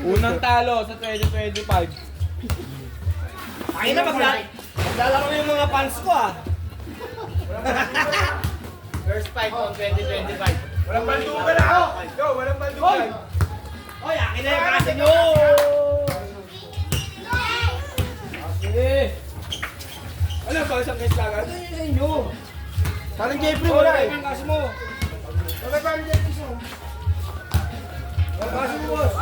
Unang talo sa 2025. Ay na, maglalaro yung mga fans ko ah. First fight on 2025. Walang baldugan ako! Go, walang baldugan! Oy, akin na yung kasi nyo! Okay. Ano ba isang case lang? Ano yun sa inyo? Parang Jeffrey, wala eh. Ang kaso mo. Bakit ba ang Jeffrey mo? Ang kaso mo, boss.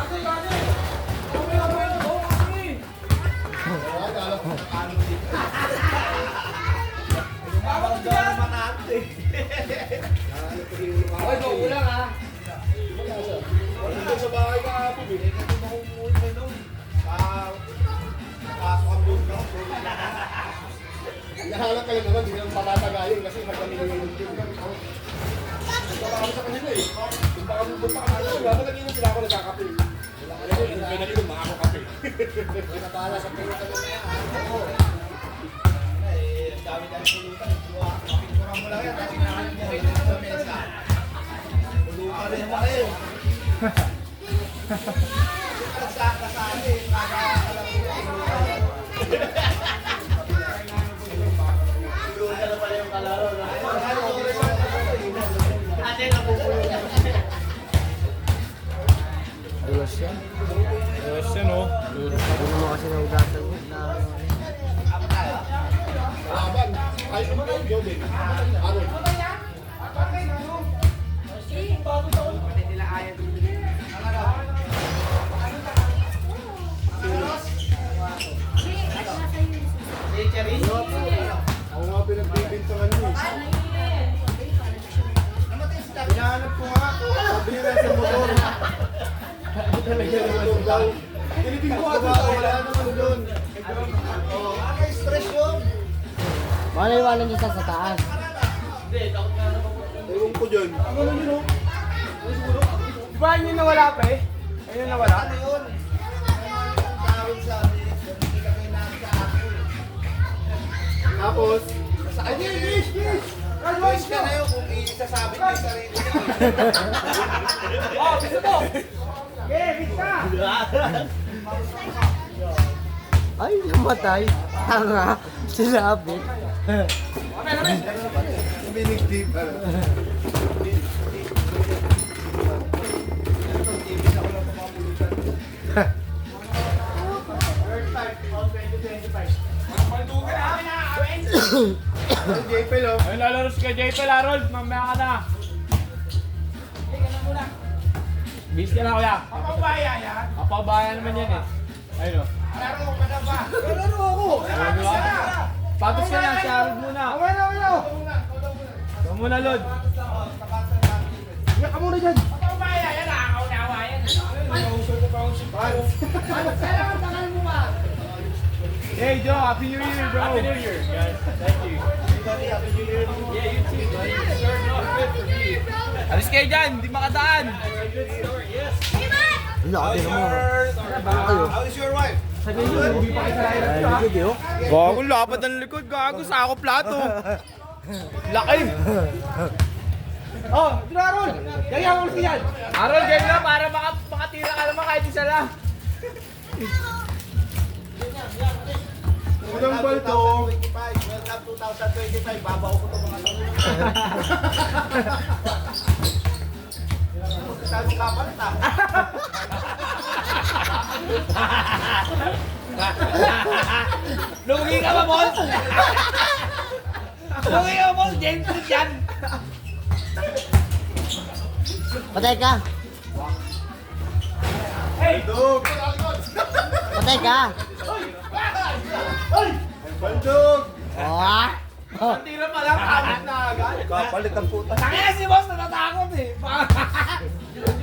Ay, go, ulang ha. Wala sa bahay ka po, eh. Kasi mahumuhin na doon. Pasok ang doon ka. Nahalak ka lang naman, hindi naman patatagayin kasi nagkamingin din. Wala kami sa kanila eh. Punta kami na. Dapat nag-inom sila ako nagkakape. Alam mo, yung pinag-inom, makakape. Napala sa pulutan mo na yan. Ang dami-dami pulutan. Pinturan mo lang yan. Tapos inahalin mo. Ito sa mesa. Pulutan rin naman kayo. Kasali. Pulutan na pala yung kalaro. Ate, napupulutan. Ayos yan, oh. Ano mo kasi naugasan mo na Laban. Ay, yung mga yun din. Ano? Ako nga pinagbibintangan niyo eh. Hinahanap ko nga. Sabi nila sa motor. Tinipin ko nga wala naman doon. Stress yun. Maliwanan niyo sa taas. Ewan ko dyan. Diba yun nawala pa eh? Ayun nawala? Ano yun? Tawag sa amin. Hindi ka kayo sa akin. Tapos, Ay, Gish! Gish ka na yun kung isasabi ko yung sarili niya. Oh, gusto mo! Okay, hit ka! Ay, namatay. Tanga. Sinabit. binigtip. JPL oh. Ayun, lalaro si JPL, Harold. Mamaya ka na. Bis ka na, kuya. Kapabaya yan. Kapabaya naman yan eh. Ayun, oh. Laro ka na ba? Laro ako. Patos ka na, si Harold muna. Ikaw muna, Lod. Iyak ka muna dyan. Kapabaya yan. Nakakaunawa yan. Kailangan tagal mo ba? Hey, Joe, Happy New Year, bro. Happy New Year, guys. Thank you. Yeah, you too, buddy. Starting off good for me. Alis kayo dyan, hindi makadaan. Good story, yes. Laki naman. Baka kayo. How is your wife? Video. Gago, lapad ang likod. Gago, sako plato. Laki. Oh, ito na Aaron. Gaya mo kasi yan. Harold, game na para makatira ka naman kahit isa lang. Unang balto. 2025, babaw ko itong mga tanong. Sabi ka pa rin Lugi ka ba, boss? Lugi ka ba, boss? James Street yan. Patay ka. Bandog. Patay ka. Bandog. Oh. Ang tira pa lang, kamit na agad. Kapalit ang puta. Tangina si boss, natatakot eh.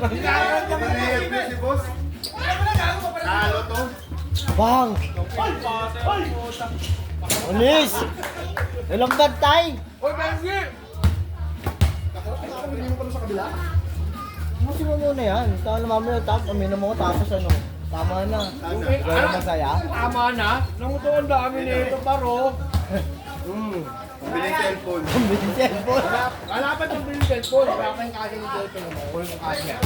Pinihip si boss. Talo to. Bang. Ulis. Ilang bantay. Uy, Benji! Hindi mo pa sa kabila? Musi mo muna yan. Ikaw na mamaya tapos uminom mo tapos ano. Tama na. Gano'n masaya. Tama na. Nangutuan dami nito, paro. Biling cellphone. Bitin cellphone. Wala pa itong bill cellphone. Wala pa yung kasi ni Joy. Pero mo, yung kasi niya.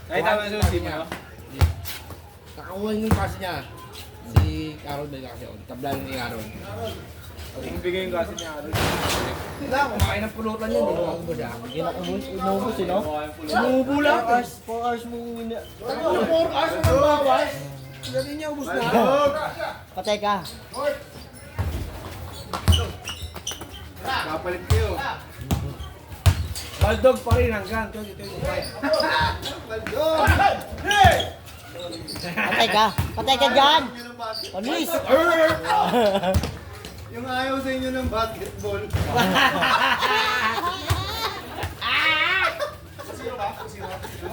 Ay, tama na susi mo. Kakakuha yung kasi niya. Si Carol ba yung kasi yun? Tabla ni Carol. Ibigay yung kasi niya. Wala, kumakain ng pulutan yun. Hindi mo siya. Hindi na inubos eh, no? Sinubo lang. 4 hours mo wina. Ano, 4 hours na nagbawas? Hindi niya ubus na. Patay ka. Kapalit kayo. Baldog pa rin hanggang 2025. Patay ka. Patay ka dyan. Panis. Yung ayaw sa inyo ng basketball.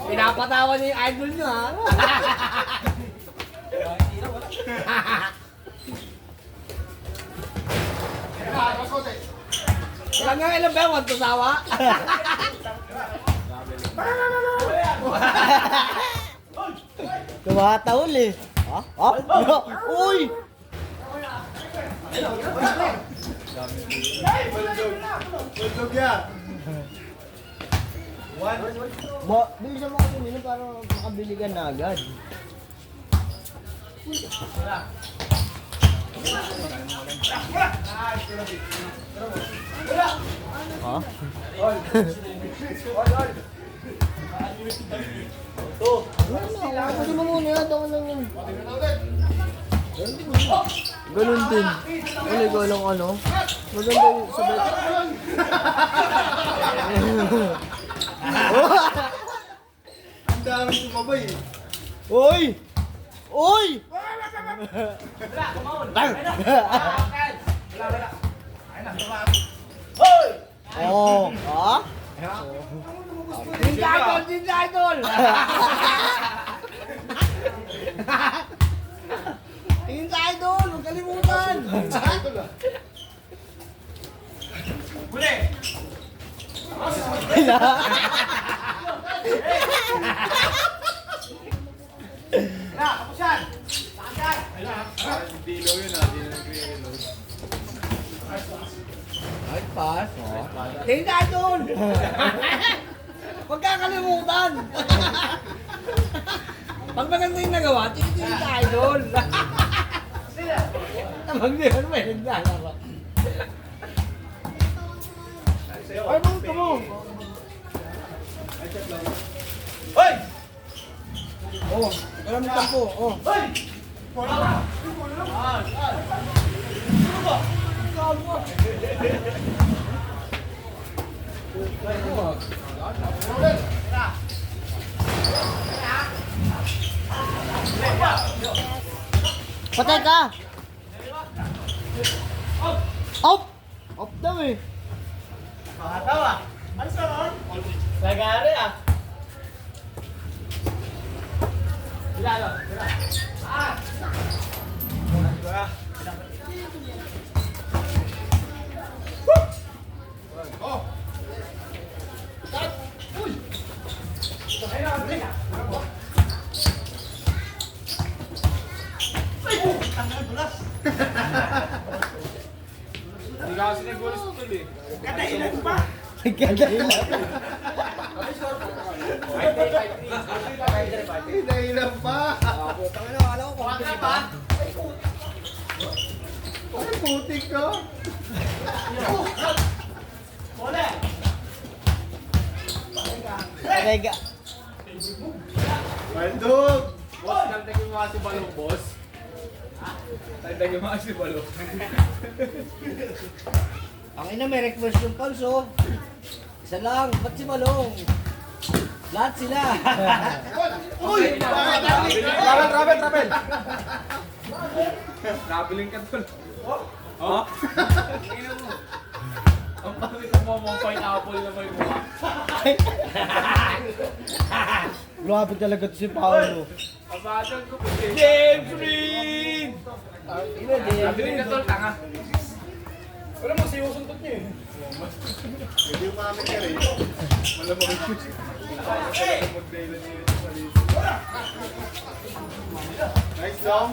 Pinapatawa niya yung idol niyo, ha? Wala nga ilang ba? Want to sawa? Tumataol eh. Ha? Ha? Uy! Bulldog yan. Bilisan mo kasi nila para makabili ka na agad. Ha? Kasi mo muna yan, ako lang yun. Ganun din. Wala ko lang ano. Maganda yung sabay. Ang dami sumabay eh. Uy! Uy! Oh, ha? Ninja idol! Ninja idol! Ninja idol! Huwag kalimutan! Dilaw yun ah. Di na nag-reload. Ay, pass. Ninja idol! Huwag kakalimutan! Pag maganda yung nagawa, Ninja idol! Pag di ano may nagdala. Ay, buto mo! Hoy! Oh, alam mo tampo. Oh. Patay ka! Op! Op daw eh. Nagari ah. Hindi ka kasi nag-goal sa tuloy. Hinahilang pa. Ay, putik ko. Patay ka. Bulldog. Boss, nagtag yung mga si Balong, boss. Nagtag yung mga si Balong. Ang ina may request yung palso. Isa lang, ba't si Malong? Lahat sila. Uy! Travel! Traveling ka tol. Oh? Tingnan mo. Ang pangit mo mong pineapple na may mukha. Grabe talaga to si Paolo. Kabagan ko po. James Reed! Traveling ka tol, tanga. Wala mo, sinusuntot niyo eh. Hindi yung mami ka rin. Malamang yun. Mag-daylan niyo yung sarili. Nice long.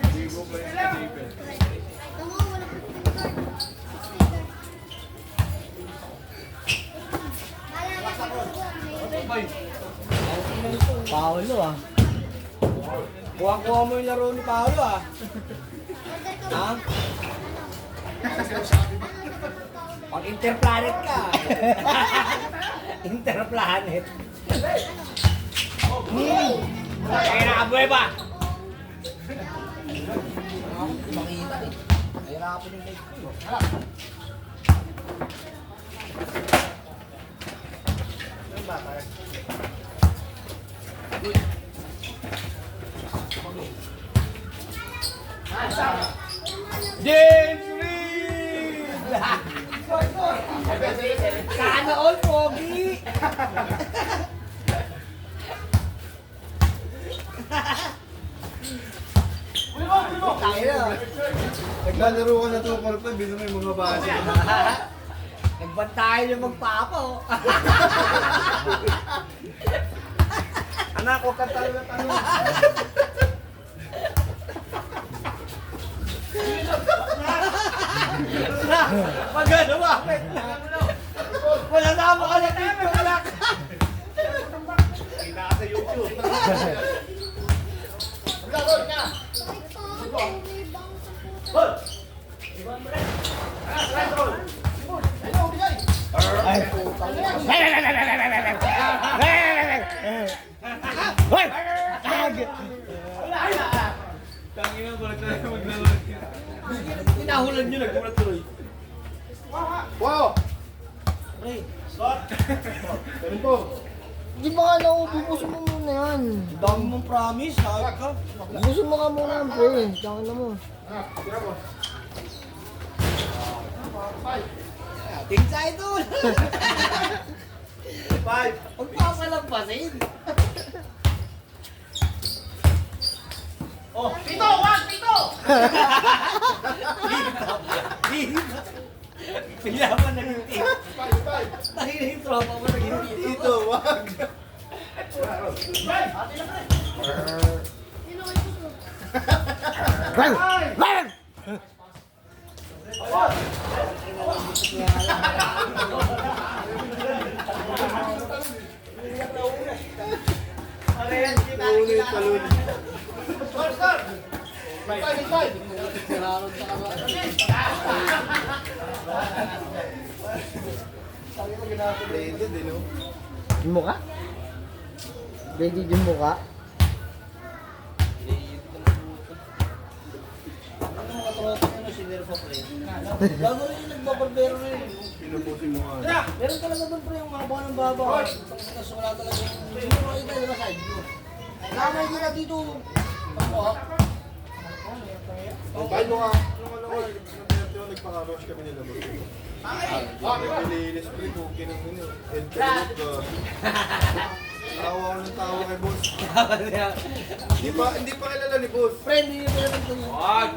Hindi mo pa yung Paolo ah. Kuha mo yung laro ni Paolo ah. Ha? Pag interplanet ka. Interplanet. Kaya nakabuhay ba? Makita eh. Nahirapan yung leg ko. James Reed! Sana all pogi! Tayo na. Naglalaro ka sa 245, bino mo yung mga base. Nagbantayan yung magpapa oh. Anak, huwag ka talaga tanong. Magano bakit na? Wala na ako ka na picture wala ka. Kita ka sa YouTube. Ay. Hoy! Tag! Tangina ko naglalaro. Pinahulan nyo, nagkulat tuloy. Wow! Pre, Ganun po. di ba nga naububusin mo muna yan? Dami mong promise, sakit ka. Busin mo ka muna yan, pre. Tsaka na mo. Tira mo. Ting sa idol! Five. Huwag papalampasin. Oh, pito! Wag! Pito! Bigla pa naging team. Five. Tangina yung tropa mo naging team. Dito, wag! Nauna yung talon. Five. Blended, eh, no? Yung mukha? Ready yung mukha? Ano mga tropa nyo na sinero pa pre? Bago rin yung nagbabarbero na yun. Pinupusin mo nga. Meron talaga doon pre yung haba ng baba. Tapos wala talaga yung siguro kayo tayo na side view. Kamay ko na dito. Ako. Five mo nga. Nagpaka-rush kami nila ba? Nililis ko rin kung kinang ano. Head ka. Tawa ko ng tawa kay boss. Hindi pa kilala ni boss. Friend, hindi mo naman ito. Wag!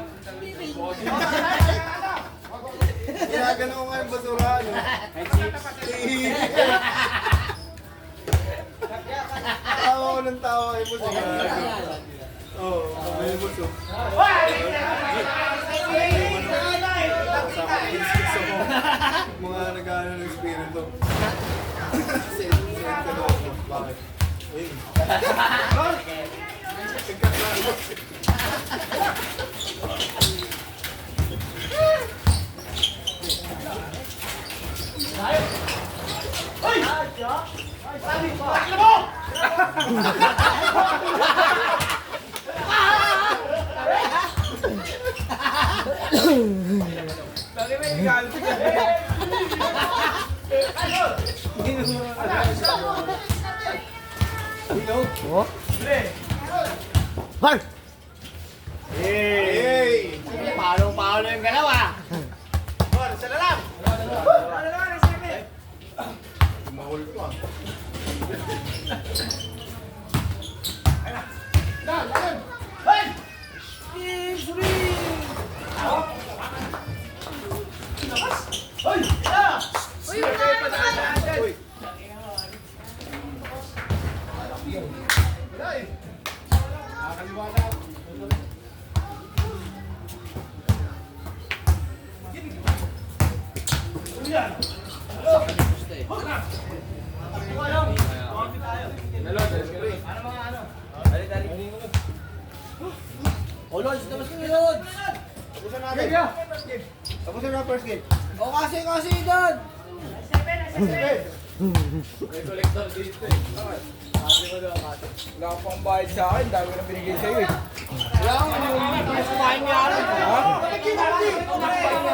Ginagano ko nga yung basura, no? Tawa ko ng tawa kay boss. Oo, may boss. Mga nag-ano ng espiritu. Send ka daw ako. Bakit? Ayun. Bakit may galit ka? Oh? Bar! Hey! Paano yung galaw ah? Bon, isa na lang! Mahul ko ah. Uy! O, Lods, tapos ko yung Lods. Tapusin natin. Tapusin na first game. O, kasi, Dad. Wala ka pang bayad sa akin, dami ko na binigay sa'yo eh.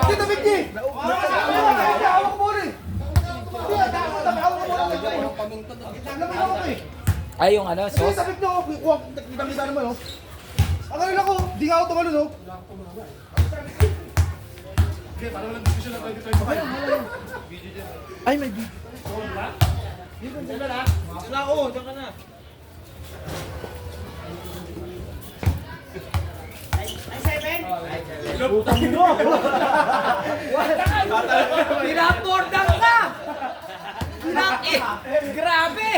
Dito, Vicky! Hawak mo rin! Ay, yung ano, Sige, sabit na ako. Kuha, kita naman, oh. Ang kanila ko, di nga ako tumalun, oh. Ay, may video. Diyan ako, diyan ka na. Pinapordang ka! Grabe!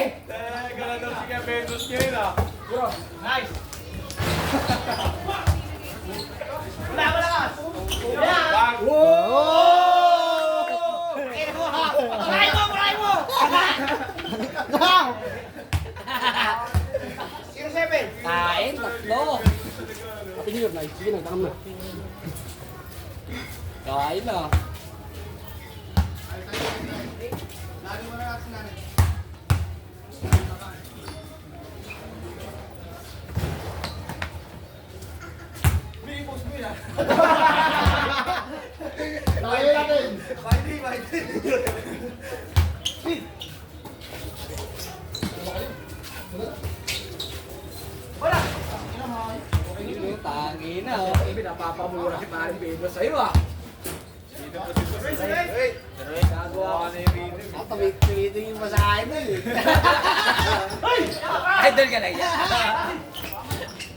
Kain, tatlo. Happy New Year, Nay. Sige na, takam na. Kain na. Kaya natin. Tangi na. Pinapapamura si Paring Pedro sa'yo ah. Gagawa ka na yung video. Tumitin yung masahe mo eh. Idol ka na yan.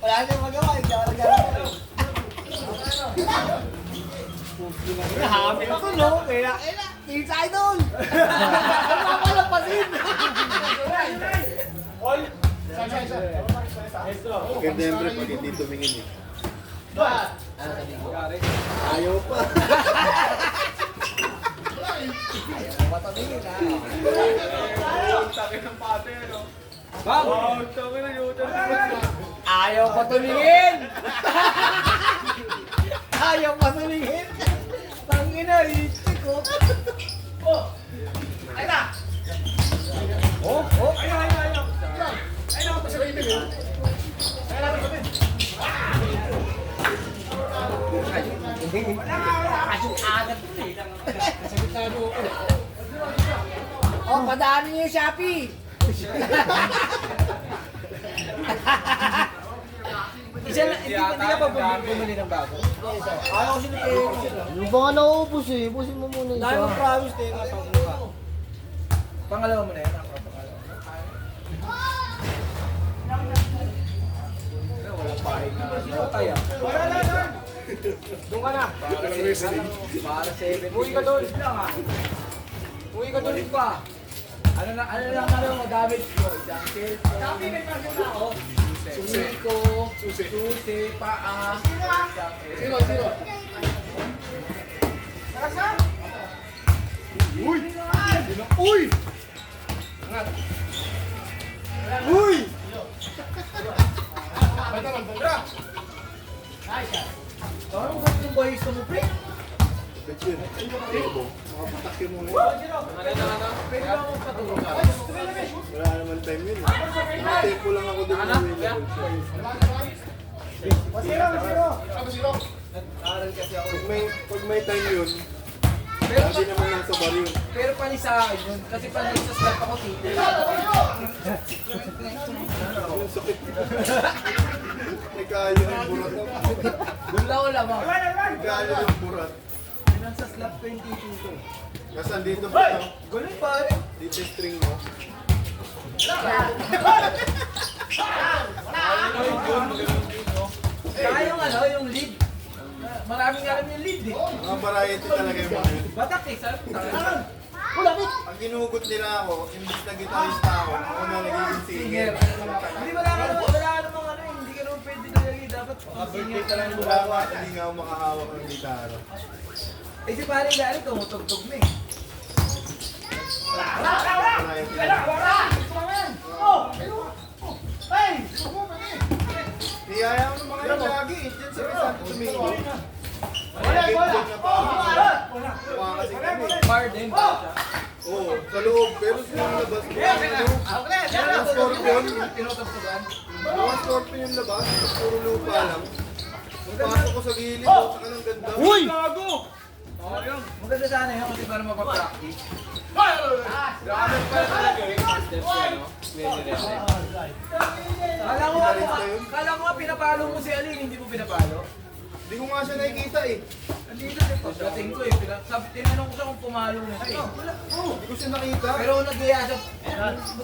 Wala nang magawa, hindi ako nagagawa. Nahamit ako, no? Kaya, pizza idol! Napapalapasin! Ganda yung pre, pag hindi tumingin eh. Ayaw pa. Matamingin ah. Bang! Ayaw pa tumingin! Ayaw pa tumingin! Tangina, isip ko. Oh, padaanin niyo yung Shopee! Hindi ka pa bumili ng bago? Ayaw ko sinipin. Yung baka nauubos eh, ubusin mo muna Dahil mo isa. promise tayo nga pag Pangalawa mo na yan. Wala pa rin na. Tayo. Doon ka na. Para 7. Uwi ka doon. Uwi ka doon pa. Ano lang magamit ko? Isang cellphone. Sabi may pagkakao. Susi ko. Susi. Paa. Sino? Uy! Uy! Uy! Parang gusto yung boys mo, pre. Betchin. Makapatak yung mga Pwede ba akong patulog ka? Wala naman time yun. Take ko lang ako doon ng available. Nag-aaral kasi ako. Pag may time yun, Pero, hindi naman lang sa bar yun. pero panis sa akin yun. Kasi panis sa slot ako tito. Yung sakit. Nagkaayo ng burat. Gula ko lamang. Nagkaayo ng burat. Yun sa slot 22 ko. Kasi andito pa ito. Gulo pare. Dito yung string mo. Kaya yung ano, yung lead. Maraming alam yung lead eh. Mga variety talaga yung mga yun. Batak eh, sabi ko. Ang ginugot nila ako, imbis na gitarista ako, ako na nagiging singer. Hindi wala ka namang ano, hindi ka naman pwede talaga dapat. Mga birthday ka lang wala ako at hindi nga ako makahawak ng gitara. Eh si pare dahil tumutugtog na eh. Variety lang. lang lagi. Diyan sa may Santo Domingo. Wala. Mukha kasi kami. Bar din. Oo, sa loob. Pero sa labas. Yung Scorpion. Yung Scorpion yung labas. Puro lupa lang. Nung pasok ko sa gilid, saka ng ganda. Uy! Maganda sana yun kasi para mapapractice. Grabe pala talaga yung first steps yan, no? Pwede rin. Kala ko nga pinapalo mo si Aling, hindi mo pinapalo. Hindi ko nga siya nakikita eh. Nandito din pagdating ko eh. Tinanong ko siya kung pumalo na siya eh. Hindi ko siya nakita. Pero nag-iya siya.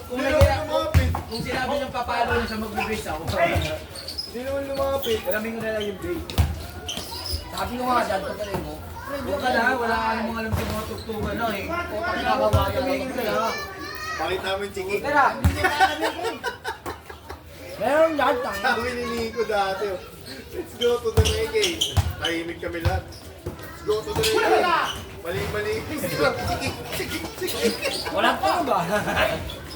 Kung Hindi nag-iya, naman lumapit. kung sinabi niyang papalo na siya, mag-brace ako. Hindi naman lumapit. Maraming ko na lang yung brace. Sabi ko nga dyan, pagkaling mo. Huwag ka na, wala ka namang alam sa mga tugtugan na eh. Tumingin ka lang. Bakit namin chiki? Tara! Meron dyan, tanga. Sabi ni Nico dati, oh, let's go to the reggae. Tahimik kami lahat. Let's go to the reggae. Mali. Chiki. Walang tulog ba?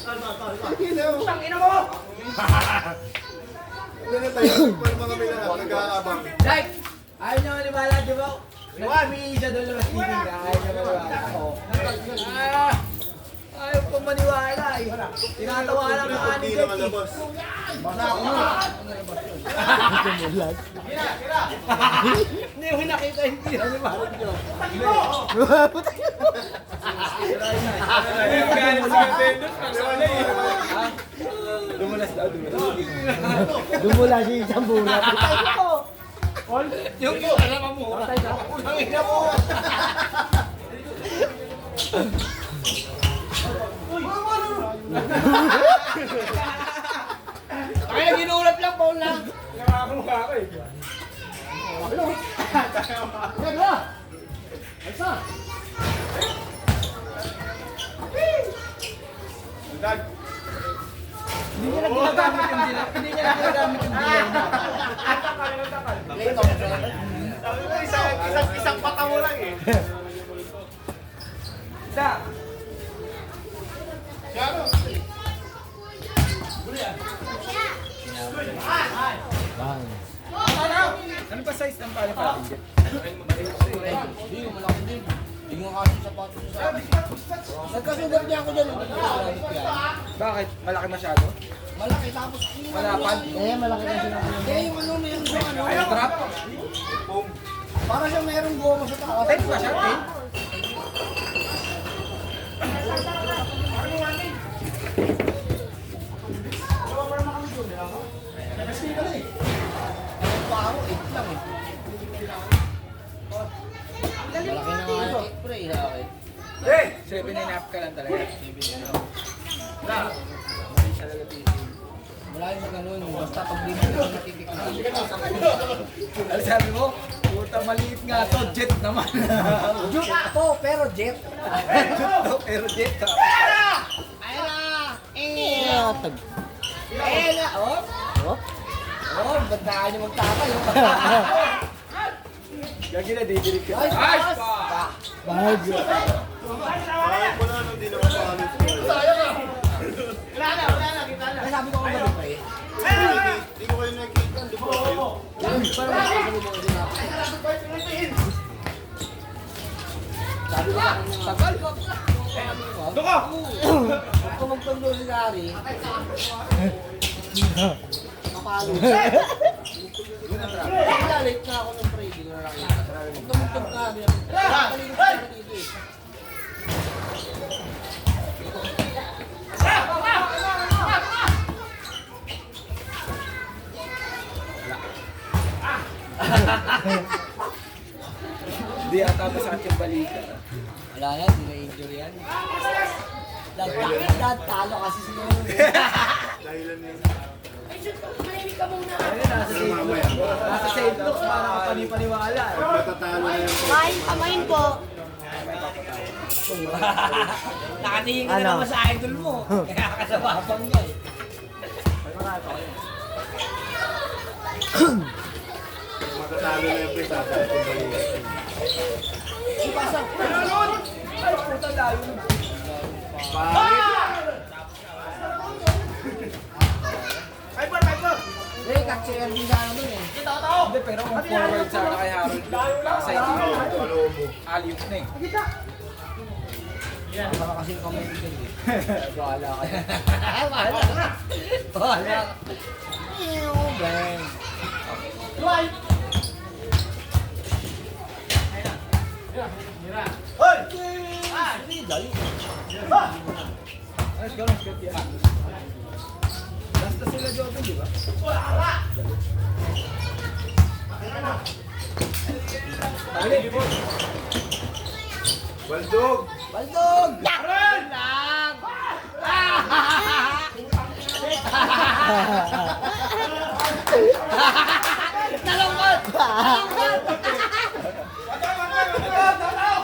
Tangina mo! Ano na tayo? Paano mga kami lahat nag-aabang? Like! Ayaw niya maniwala, di ba? Nag-umiisa doon lang TV ka. Ayaw niya maniwala. Ayaw pong maniwala eh. Tinatawanan ka Hindi ni naman Becky. labas. Hindi mo nakita yung tira ni Mark Jo. Dumulas daw, Dumula siya isang bulat. Yung alam mo. Tangina mo. Kaya ginulat lang, Paul lang. Hindi niya na ginagamit yung dilaw. Hindi niya na ginagamit yung dilaw niya. Isang pata mo lang eh. Isa. Ano ba size ng pala natin? Hindi, malaki din. Hindi mo kasi sapatos sa akin. Nagkasugat niya ako dyan. Bakit? Malaki masyado? Malaki tapos Malapad? Malaki na sila. Eh, yung ano, meron sa ano. Trap? Para siyang merong goma sa taas. Ten ba siya? Ten? Pa ako, 8 lang eh. Malaki na nga yung pre, sa akin. 7.5 ka lang talaga. Wala yung ganun, basta pag di mo natitik na. Ano sabi mo? Puta maliit nga to, jet naman. Jet to, pero jet. Pero jet ha. Ayun na! Tag. Ayun na! Oh! Oh? Oh, ba't na kayo magtatayo? Gagi na, didilig ka. Ay, Ay! taas! Pa! Bahag. Bakit mo na hindi naman paalis ko. Ay, sabi ko nga ba pre? Hindi ko kayo nakikita. Doon po kayo. Parang makakasama mo din ako. Sabi ko lang na Tagal! Doon ka! Kung magpando si Gary, kapalo. Late na ako ng pre, hindi ko na nakita. Kung tumugtog ka, paligid ka na dito eh. Hindi ata masakit yung balikat. Wala na, hindi na-injury yan. Dad, talo kasi siguro. Dahilan yun. Ayun, nasa St. Luke's. Nasa St. Luke's, parang kapanipaniwala. Matatalo na yung Pamain po. Nakatingin ka na Ano? naman sa idol mo. Kaya ka sa babang ka eh. matatalo na yung presasa. Ipasok. Ay, puta layo. Ray, catch your din sana dun eh. Hindi, pero kung forward sana kay Harold, side alley-oop na eh. Baka kasi comedy eh. Bahala ka yan. Bahala ka. Bahala ka. Bang. Let's go, let's go. Basta sila Jordan, di ba? Baldog! Baldog! Nalungkot!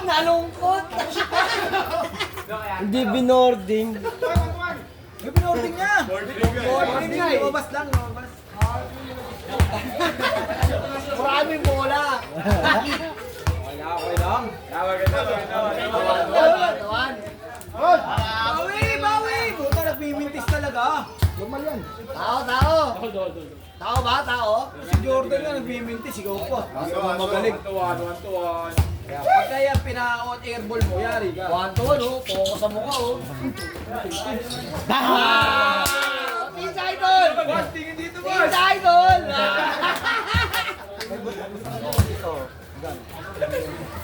Nalungkot! Hindi binording. Yung pinording niya! Binording nga eh. Lumabas lang, lumabas. Maraming bola. Okay lang. Tawan. Bawi! Buta, nagmimintis talaga. Lumal yan. Tao. Tao ba? Tao? Si Jordan nga nagmimintis, ikaw pa. Magaling. Kaya pagka yan pina-on airball mo, yari ka. One to one, oh. Focus sa mukha, oh. Team Idol! Boss, tingin dito, Team boss! Idol!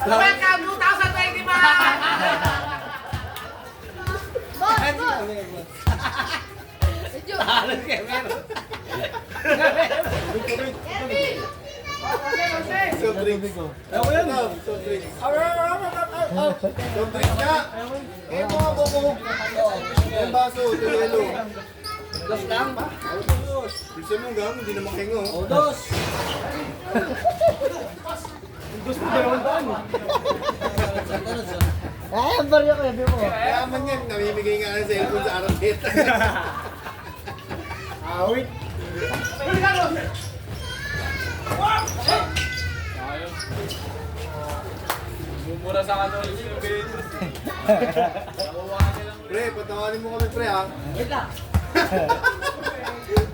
Welcome 2021! Halos kayo, meron. Soft drinks. Ako yan. Soft drinks. Soft drinks nga! Eh, mga buko. Yung baso, tulelo. Dos lang ba? Gusto mo gang, hindi naman kingo. O, dos. Gusto mo dalawang daan. Ay, ang baryo ko, yabi mo. Kaya man yan, namimigay nga ng cellphone sa arangket. Awit. Mumura sa ano yung Philippines. Pre, patawanin mo kami pre ha. Wait lang.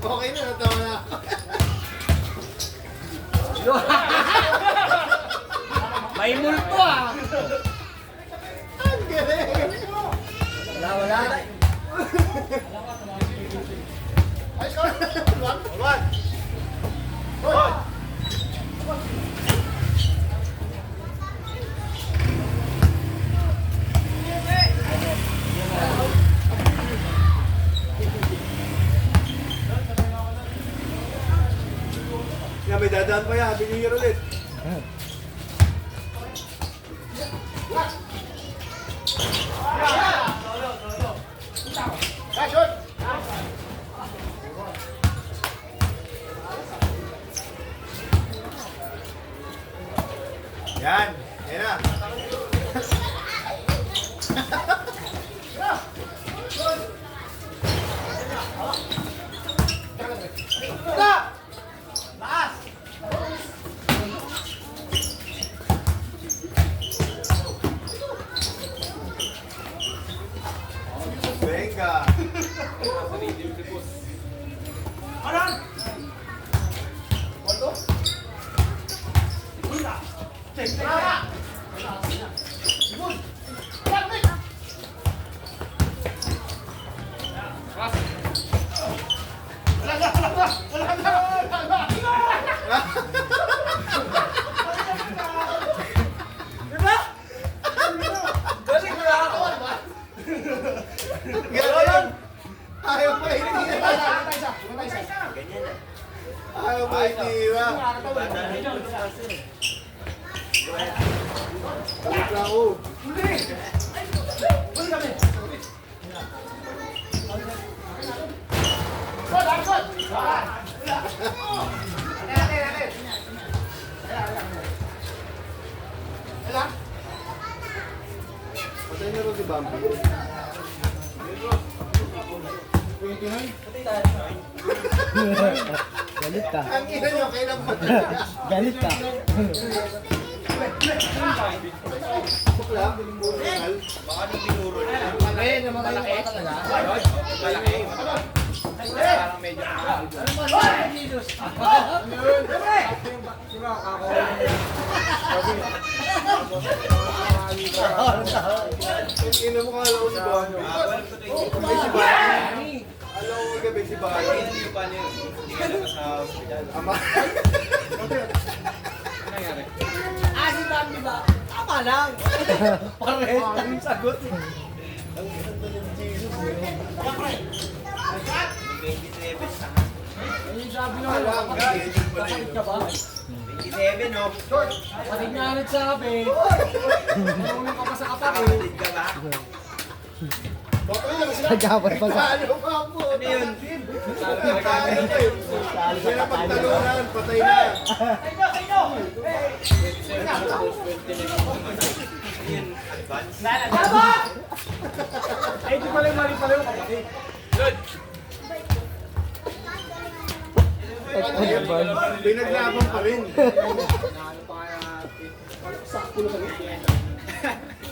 Okay na, natawa na. May multo ah. Ang galing! Wala. Ay, Alwan! Yan, may dadaan pa yan. Happy New Year ulit. Yan. Yan na. Venga. Galing. Ayaw pa itira. Ayaw pa itira. Balik na ako. Patay na rin si Bambi. Galit ka. Ang ina nyo, kailan pa? Galit ka. Bakla, puro kanal. Malaki naman kayo talaga. Malaki. medyo Ano ba sa Jesus? Ina mo kala ko si Bano. Ay, si Bano. Alam ko gabi si Bano. Ama. Ah, si Bambi ba? Tama lang. Pares ang sagot. Ang ganda ng Jesus eh. Ano yung sabi Wala, naman? mag-legend pa rin. Kapatid ka ba? 27, no? Kapatid nga nagsabi. Marunong ka pa sa kapatid. Ka ba? Nagkawal pa sa... Ano pa po? Ano yun? Hindi na pagtalunan, patay na. Ay, di pala yung mali pala yung kapatid. Good! Pinaglaban pa rin. Ano pa kaya natin? Sakto lang kami.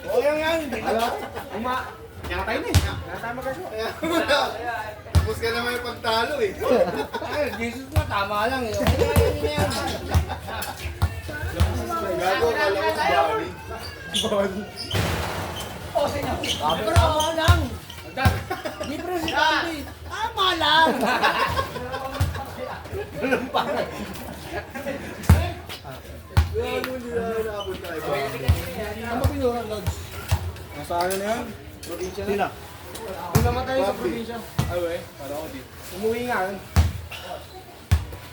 O yan. Nakatay na eh. Nakatay magagawa. Tapos ka naman yung pagtalo eh. Ay, Jesus nga, tama lang eh. Okay na yun yan. Gago, kala ko si Bobby. Pero tama lang. Libre si Bambi. Tama lang. Gago, hindi na nakabot tayo. Ano ba pinurang, Lods? Nasa ano na yan? Probinsya na. Kung namatay sa Bambi. probinsya. Ay, wey. Kala ko di. Umuwi nga yun.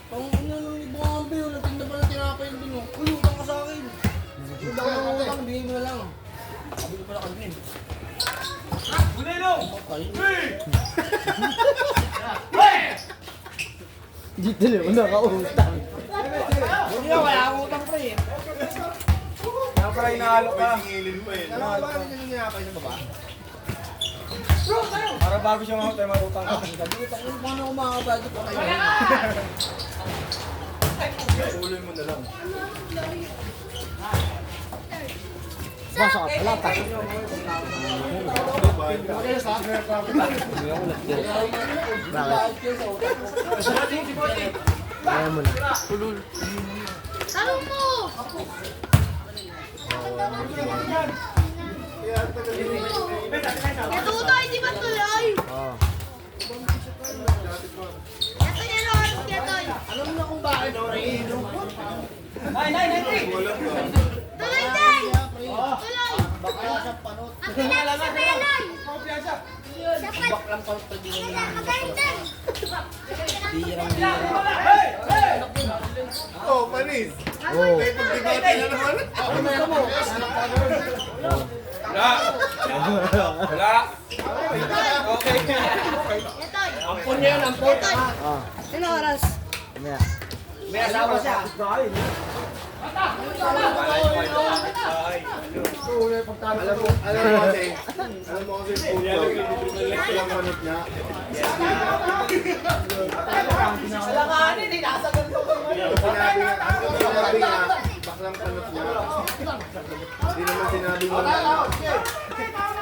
Pang ano nung Bambi, nagtinda pa ng tinapay yun dun. Uy, utang ka sa akin. Utang ka ng utang, bigay mo na lang. Sabi ko pala kanina. Bunelo! Dito lang, nakautang. Hindi na, wala akong utang pa eh. Kaya pala inaalok ka. May singilin pa eh. Ano ba rin yung ginapay sa baba? Para bago siya mga tayo marutang ka. Utang ko, paano ako makakabay ito pa kayo? Tuloy mo na lang. Basa ka pala, pa. Kaya mo na. Tanong mo! Ito tayo, di ba tuloy? Oo. Ito yan o, ito. Alam mo na kung bakit ako naiinom. Wala ka. Tuloy din! Tuloy! Baka sa panot. Ang pinag sa pelay! Dapat! Baklang panot pag di Kaya magaling din! Oh, panis. Oo. May pagdibati na naman. Ano meron mo? Wala! Wala! Okay. Ito. Ampon niya yun, ampon. Ah, Ano oras? mamaya. May asawa siya. Alam mo kasi yung manok niya. Alanganin, eh, nasa ganito ko. Sinabi nga, baklang panot niya. Hindi naman sinabi mo na.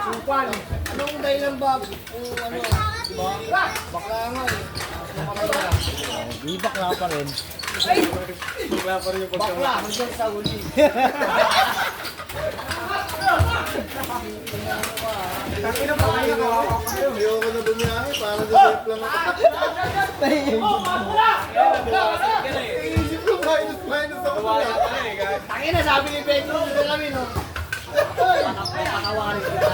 Supan. Anong dahilan ba? Kung ano, diba? Bakla nga eh. Namatay na. Di bakla pa rin. Bakla, hanggang sa uli. Ayoko na bumiyahe para sa safe lang ako. Iisip ko minus ako na. Tangin na, sabi ni Becky, dito kami, no? Papatawarin kita.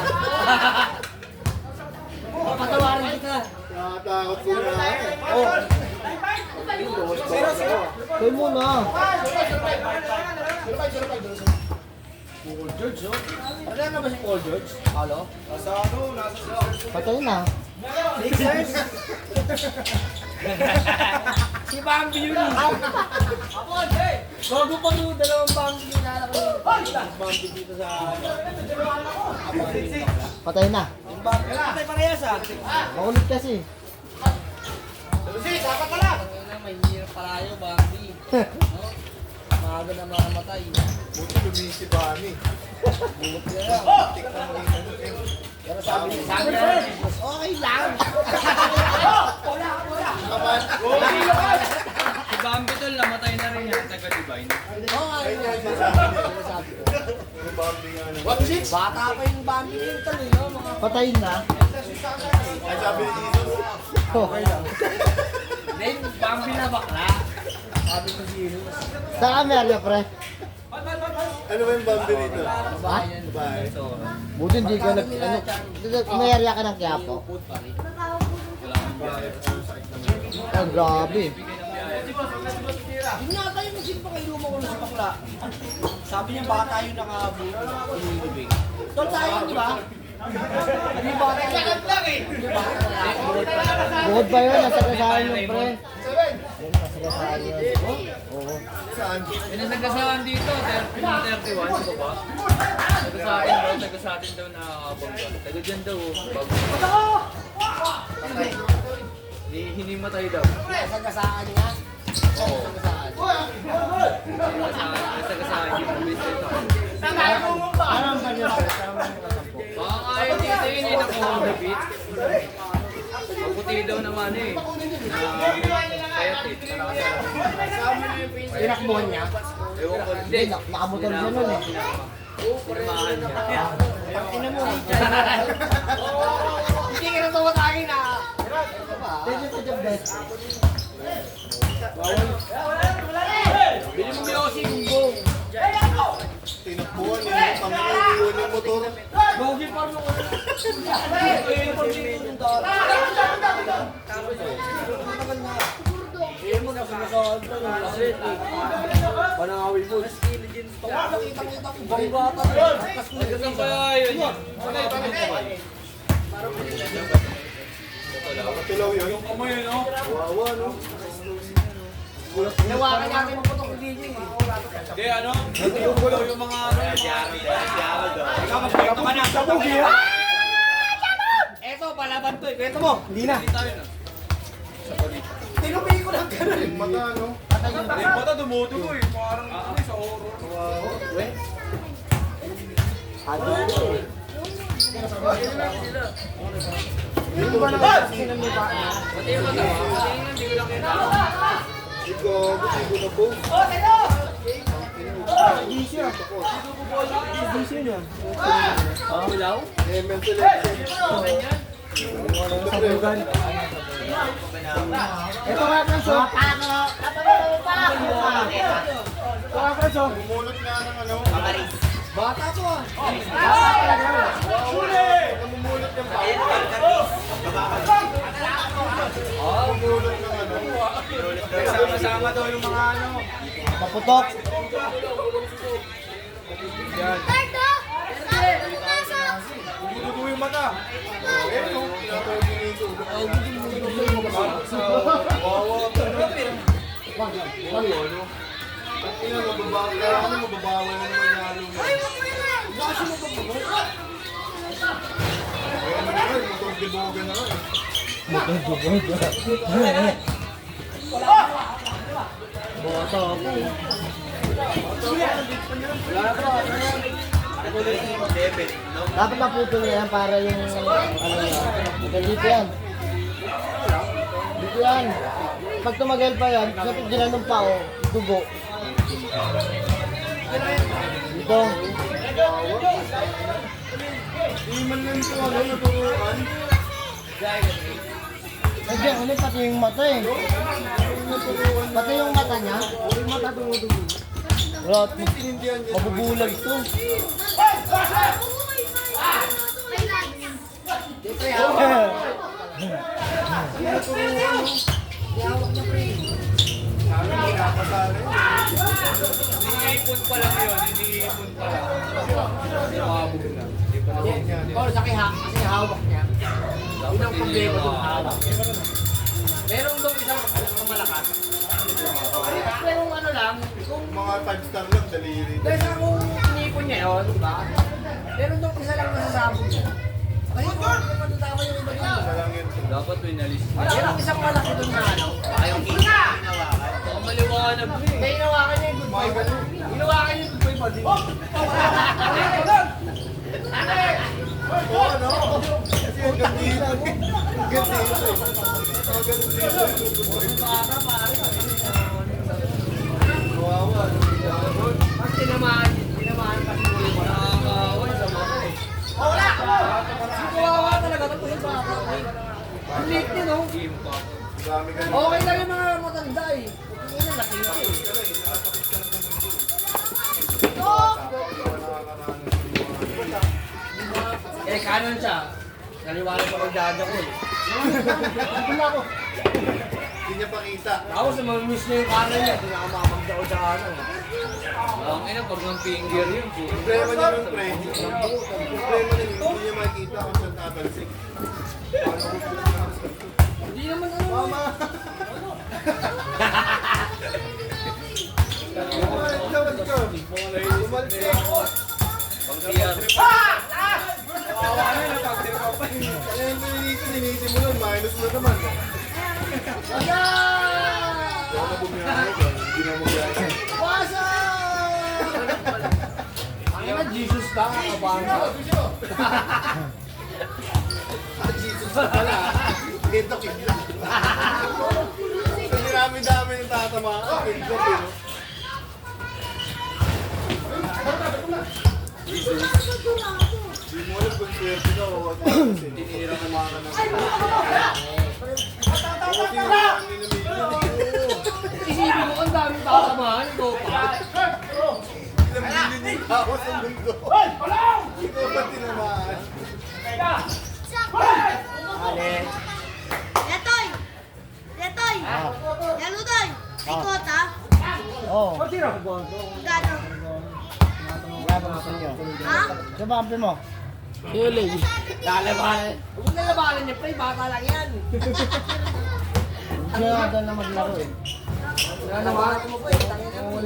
Papatawarin kita. Nakatakot ko na ako. Kaya mo na. Paul George, no? Ano na ba si Paul George? Halo? Patay na. Si Bambi yun eh. Bago pa yung dalawang Bambi kilala ko. Bambi dito sa... Patay na. Patay parehas ah. Makulit kasi. Lucy, sapat ka lang! May hirap palayo, Bambi. No? Maaga na makamatay. Buti lumisip ba kami? Buti na lang. Tik na maging ano. Pero sabi niya, okay lang. Si Bambi tol, namatay na rin yan, taga-divine. Okay, sinasabi ko. Yung Bambi nga naman. 1-6. Bata pa yung Bambi yung talo, no? Mga patayin na. Ay, sabi ni Jesus. Okay lang. Then, Bambi na bakla. Sabi ko Jesus. Saan kami, Arya, pre? Ano ba yung Bambi rito? Bayan. Bye. Buti hindi ka nag... Ano, may area ka ng Quiapo. Oh, grabe. Yun nga tayo nagsimpa kay Luma ko sa bakla. Sabi niya baka tayo naka-ibig. Tol tayo, di ba? Hindi ba tayo? Bukod pa yun, nasa kasahan yung pre. Yun, nasa kasahan yun. Oo. Saan? Pinasagasaan dito, 31, di ba? Taga sa atin daw na bangga. Taga dyan daw, bago. Hinimatay daw. Nasa kasahan niya. Oo. Nasa Taga yung business ako. Parang ba yun? Baka kaya dito yun, yun ako on the beat. Maputi daw naman eh. Kaya Tinakbuhan niya? ewan ko. Hindi, Nakamotor siya nun eh. pinamahan niya. Ina mo. Hindi ka na tumatangin na. Dito sa job desk. Bili mo may Aussie Gumbong. Tinakbuhan eh. Panginoon yung motor. Bogi pa mo. Ayun pa din yung dati. Eh mo na sinasabi ko yung lasit eh. Panangawin mo. Nakita ko banggata. Nagkasang kaya yun. Nakatilaw yun. Yung kamay yun, no? Wawa, no? Hinawakan natin mo itong DJ eh. Hindi, ano? Yung mga ano. Ikaw, magpagkita ka na. Eto, palaban to eh. Kwento mo. Hindi na. Hindi tayo na. Tinupi ko lang ganun. Yung mata, no? Yung bata dumudugo eh. Parang ano sa horror. Dito ba naman? Pati yung mata. Pati yung hindi ko lang kailangan. Ikaw, buti ko na po. Bulaw? ML selection. Ito nga presyo. Bumulot nga ng ano. Bata to ah. Namumulot yung pao. Bumulot ng ano. Sama-sama daw yung mga ano. Paputok. Tardo! Dumudugo yung mata. Eh, no? Tinatawag ni Nico. Ina, mababawal. Kaya ako mababawal na naman lalo na. Kaya ano na rin, motor de boga na rin. Bata ako. Dapat naputol na yan para yung ano yan. Dito yan. Dito yan. Pag tumagal pa yan, kapag ginanong pa o, dugo. Dito. Hindi man lang ito ano, naturuan. Nandiyan, ano pati yung mata eh. Pati yung mata niya. Yung mata dumudugo. Wala, Inindihan niya. mabubulag to. Dito yan. Iniipon pa lang yun. Iniipon pa lang. Hindi makabog na. Hindi pa na. Or kasi hawak niya. Yun ang problema ng hawak. Meron daw isang malakas. Pero ano lang, kung Mga 5-star lang, daliri. dahil kung inipon niya yun, diba? Meron daw isa lang nasasabog niya. Ay, matutama yung iba niya. Isa lang yun. Dapat winalis. Meron isang malaki doon na ano. Ayaw hinawakan. Baka maliwanag mo eh. Kaya hinawakan niya yung good boy. Hinawakan niya yung good boy pa din. Oo, ano? Ang liit niya, no? Dami ka na. Okay lang yung mga matanda eh. Hindi na laki na eh. Eh, kanan siya. Naliwanag pa pagdada ko eh. Wala ko. Hindi niya pakita. Ako sa mga miss niya yung kanan niya. Hindi na ako makapagda ko sa kanan. Ang ina, pag ng finger yun. Problema niya yung pre. Problema niya hindi niya makikita kung saan tatalsik. Hindi naman ano. Mama! Bumalik ka. Bumalik ka. Pang PR. Kaya yung pinilitin mo nun, minus mo naman. Wala! Kaya na bumiyahe ka, hindi na bumiyahe. Wasa! Ang ina, Jesus ka, kakabahan ka. Jesus na pala. Ito, kidlat. Sa dinami-dami ng tatamaan, kidlat eh, no? Hindi mo alam kung swerte ka o at tinira ka mga ng Isipin mo, ang daming kakamahan ko pa. ilang bilyon yung tao sa mundo. Ikaw ba tinamaan? Letoy! Letoy! Letoy! Ikot ha? Oo. Gano? Wala ba gusto nyo? Ha? Sa bumper mo? Lalabanan. Huwag na labanan niya, pre. Bata lang yan. Hindi nga doon na maglaro eh. Lalabanan mo, pre. Tangin mo.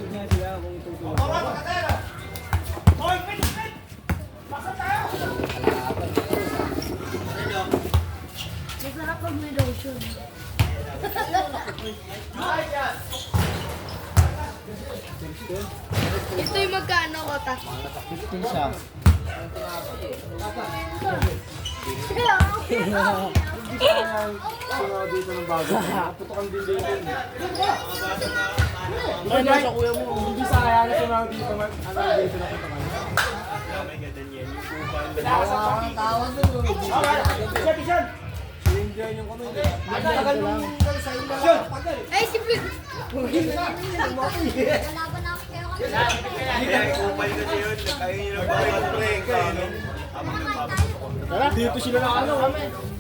Masarap pag may lotion. Ito yung magkano ko ta? 15 siya. dito ng bago. Putokan din din yun. Ano sa kuya mo? Hindi sa kaya na ito dito man. Ano dito na putokan. Tawag doon. Indian yung kami. Tagal nung sa inyo. Ay, si Flip! Kalaban namin kayo kami. Dito sila na ano.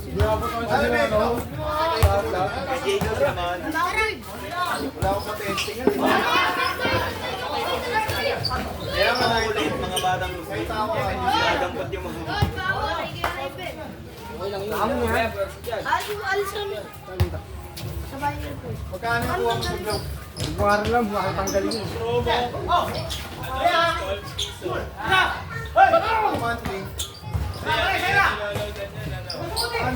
Binabot kami sa sila ano. Bakit? Wala akong patensing. Kaya nga ulit mga batang may tawa ka. Nadampot yung mga Alis kami. Sabay niyo po. Magkano yung kuha mo sa vlog? Buwari lang, makatanggalin yun. Monthly.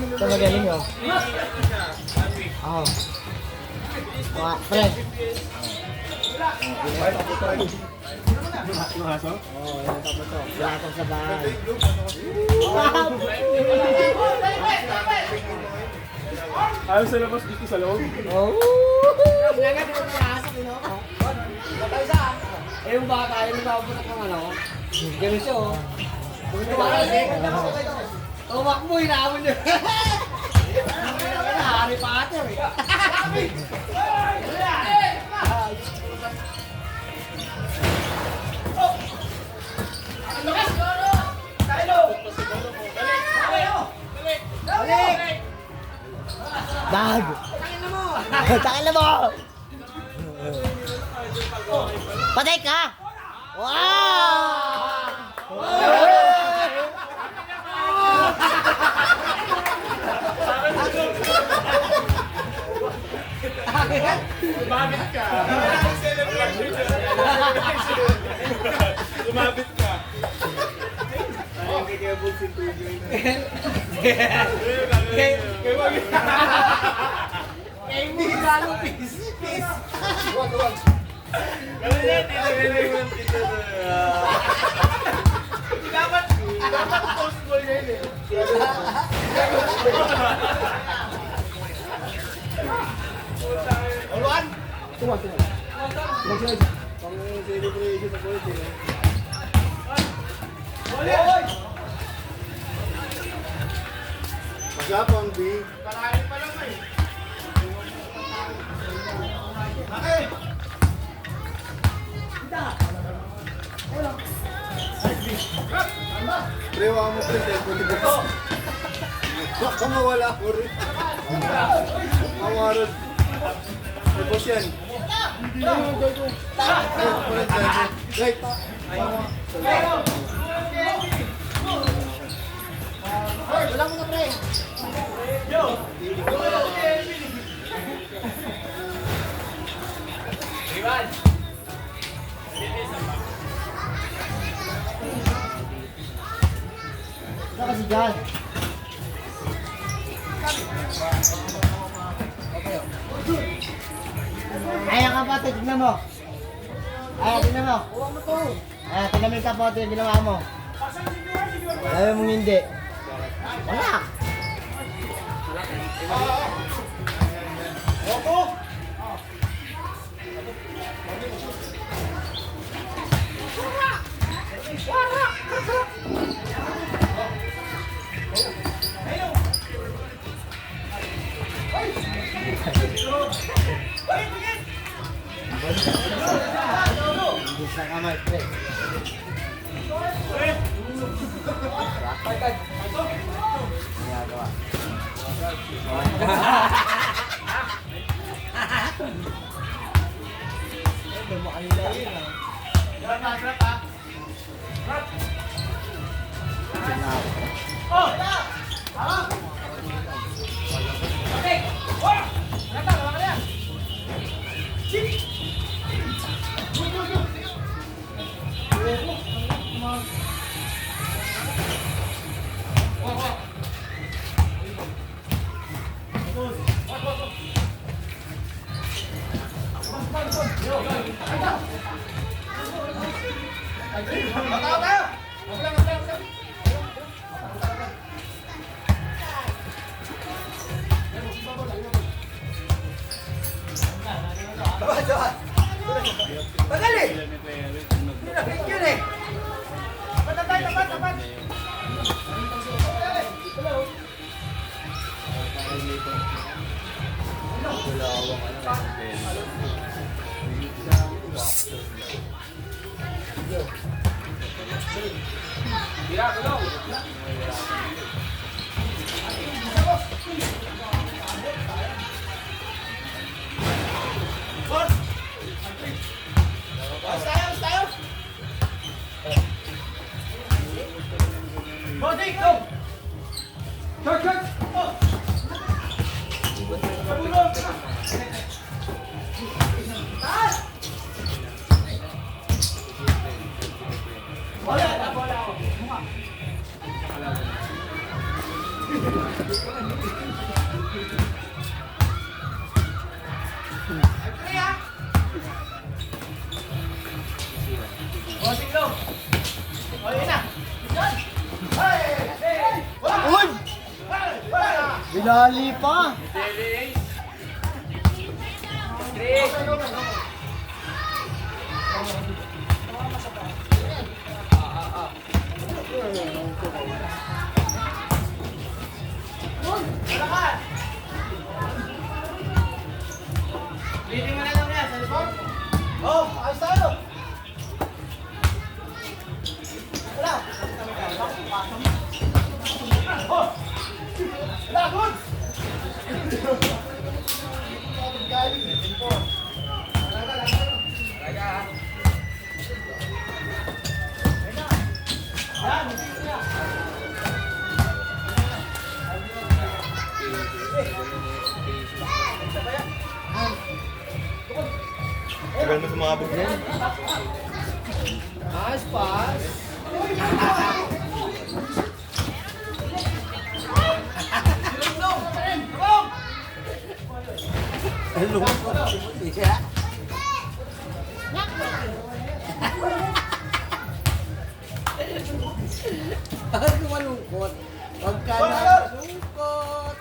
Ito magaling oh. Oo. Pre. Yung haso? Oo, yan tapos to. Pinatong sa bahay. Ayaw sa labas dito sa loob. Oh! Kailangan din ang pinasok, you know? Batay sa. Eh, yung bata, yung napapunta ng ano. Ganun siya, oh. Kung tumakas, eh. Tumak mo, hinahamon niya. Hari Potter, eh. Balik! Dag! Takin na mo! Patay ka! Wow! Lumabit ka. Lumabit ka. Ayun kaya bulsin to yun. Eh, mo gano'ng peace. Ganun yan, tinagaling mo yung pito na. Dapat post goal na yun eh. Oluan! Pang celebration na birthday na. Gapang B. Pre, wala mo pre, tempo ni Boss. Baka mawala ko rin. Awarad. Eh, Boss yan. Right. Wala mo na, pre. Ito kasi dyan. Ayan ka pa, tignan mo. Ayan, tignan mo. Ayan, tignan mo yung kapote yung ginawa mo. Ayaw mong hindi. Wala. Hindi sa kamay, pre. Ginagawa. Uy! Binali pa! Leading mo na lang yan, sa likod. Oh, ayos tayo. Wala. Wala, good. Tagal mo sumabog yan. Nice pass. Bakit malungkot? Huwag ka na malungkot.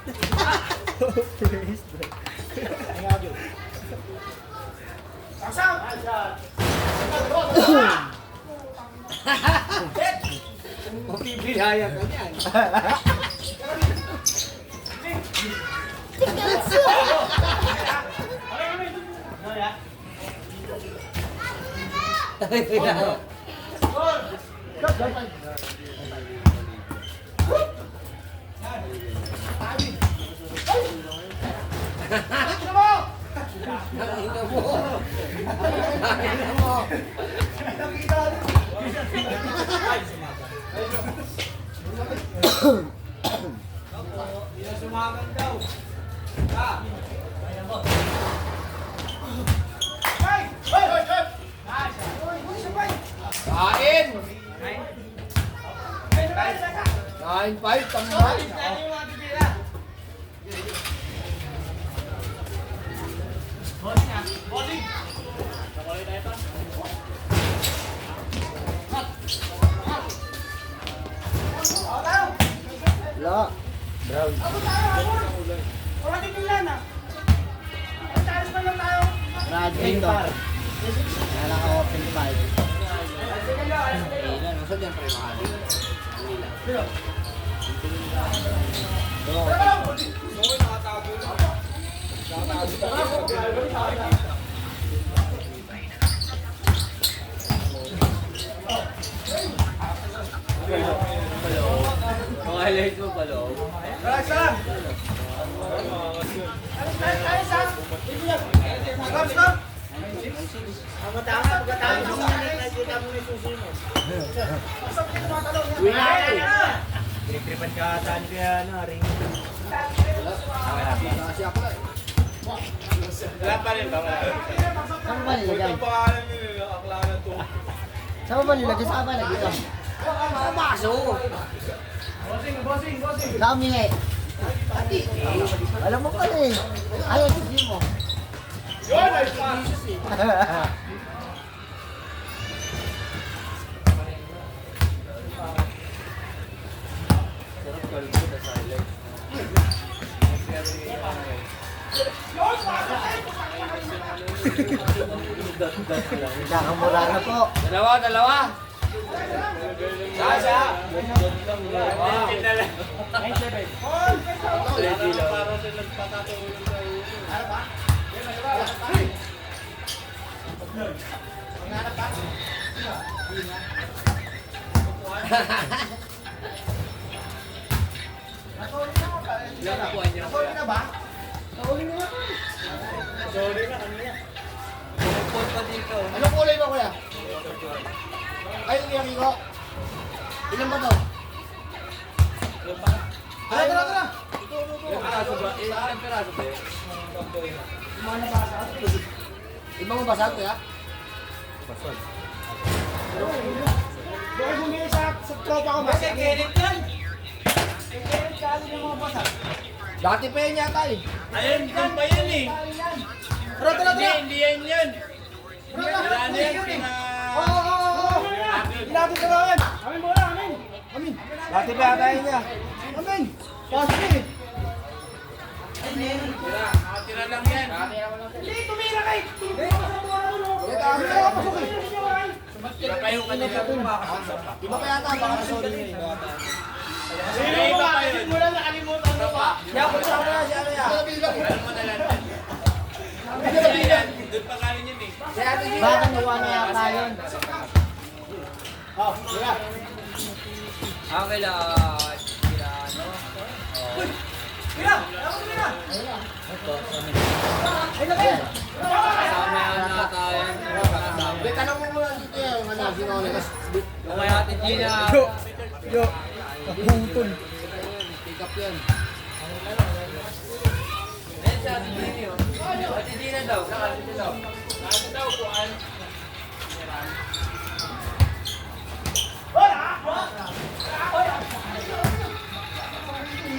Mapibilaya ka niyan. Testicles! Kain! 9-5, tambay. Wala. Graduator. Kala ko open 5. Nasaan yan, pre, mahali? Ang highlight mo pa, loob. Tripan ka taan kaya ano, ring. Kasi ako lang. Wala pa rin ba? Saan mo ba nilagay? Pangalan nyo, akla na to. Saan mo ba nilagay? Saan ba nagdito? Ang baso! Saan umihi? Alam mo pala eh. Ayaw, sige mo. Yun! Ay, pa! Nakamura na po. Dalawa! Sasha! Ilang nakuha niyo? Pumupot pa dito. Anong kulay ba, kuya? Ay, yung ko. Ilan ba to? Tara! Ilang piraso ba? Ilang piraso ba? Ibang mo basag, kuya? Kaya bumili sa tropa ko mas. Dati pa yan yata eh. Ayun, dyan pa yan eh. Tara! Hindi yan yan. Wala na yan, Ilapit ka lang. Amin muna, amin. Amin. Dati pa yata yun niya. Amin. Pasti. Tira lang yan. Hindi, tumira kay. Tira kayo kanila. Iba pa yata, baka sorry niya eh. Sino ba kayo? Wala nakalimutan mo pa. Yakot sa kanya, si ano yan? Alam mo na lang yan. Yan, doon pa galing yun eh. Si Ate Gina. Baka nawa na yata yun. Okay lang. Ano? Kasama yan nata yan. May tanong mo muna dito yan, ano, sino ulit. Yung kay Ate Gina. Yo. Putol. Pick up yan. Ayan si Ate Gina yun. Ate Gina daw. Saka Ate Gina daw. Ano daw, kuhan?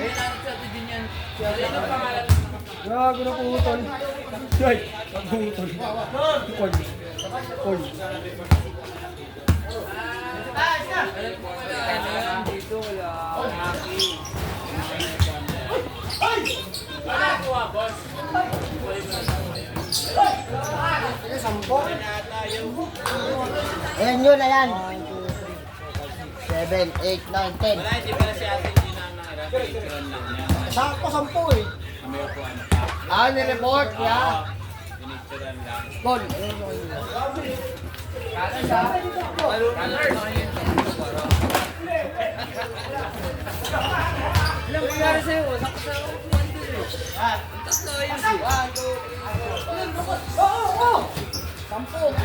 Ayun natin si Ate Gina yan. Si Ate Gina pangalan. Gago na putol. Yoy. Putol. Putol. Putol. Dito wala. Aki. Ano kuha, boss? Ayan yun, ayan. 7, 8, 9, 10. Wala, hindi pala si Ate Gina ang nakirap. Patron lang niya. Sakto, 10 eh. May upuan na pa. Nireport niya. Pinicturean lang. Gol. Ilang nangyari sa'yo? Sakto sa upuan dun eh. Tatlo ayos eh.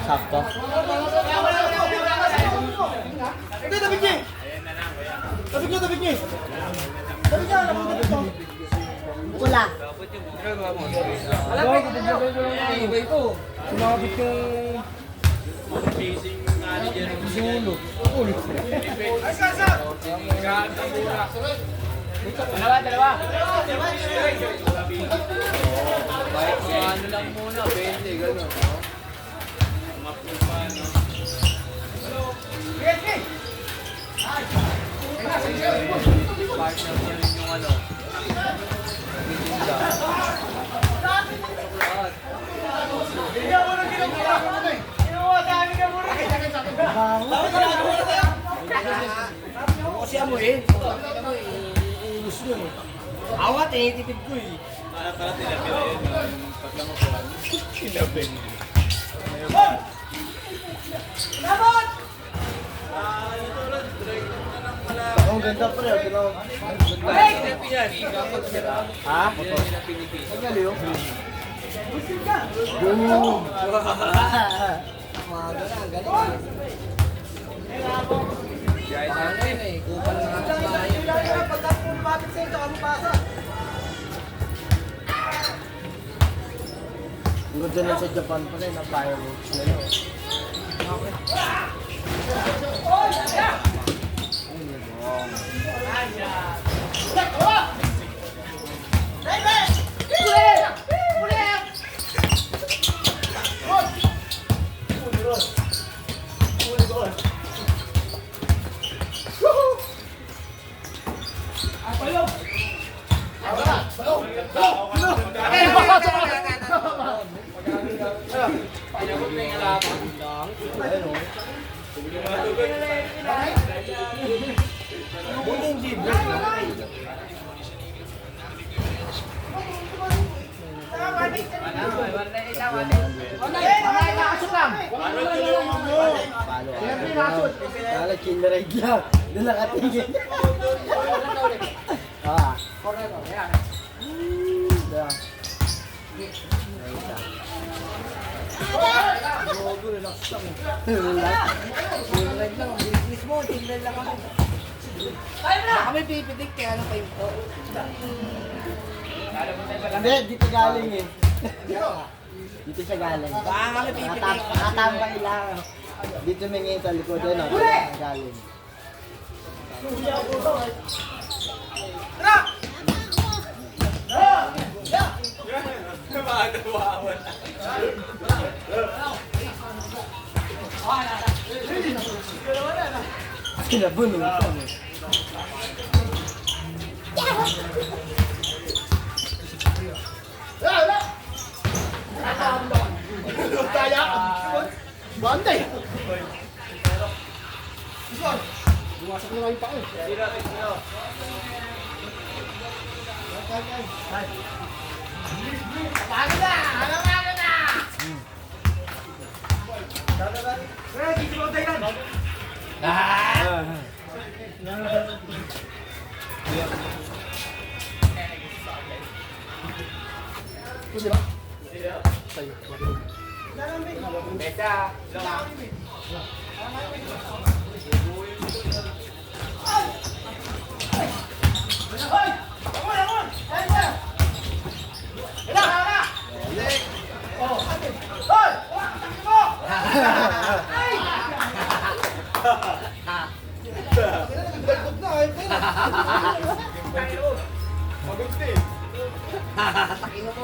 Sakto. Hindi, tabig niya! Ayan na lang, kuya. Tabig niya, tabig niya! Wala. Alam mo, iba ito. Sumabit yung... Facing manager ng Zulo. Dalawa. Kahit kung ano lang muna, 20, gano'n. Mapupa, no? Partner mo rin yung ano. Kasi amoy eh. Gusto yun eh. Awat eh, titip ko eh. Para tinabi na yun. Pagkamukuhan. Tinabi. Ang ganda pa rin. Ha? Ang galing. Boom! Umaga na, ang galing. Paano yun eh, kupal na nga tayo. Ang ganda na sa Japan pa rin, ang fireworks na yun. Kala kinarag lang. Doon nakatingin. Ah. Yeah. Tingnan lang, bilis mo, tingnan lang ako. Baka may pipitik kaya ano pa yung to. Hindi, dito galing eh. Dito siya galing. Baka may pipitik. Nakatambay lang. Dito mingin sa likod yun. Dito siya galing. Kinabunong ko. Bantay! Buwasak na lang yung pako. Takin mo.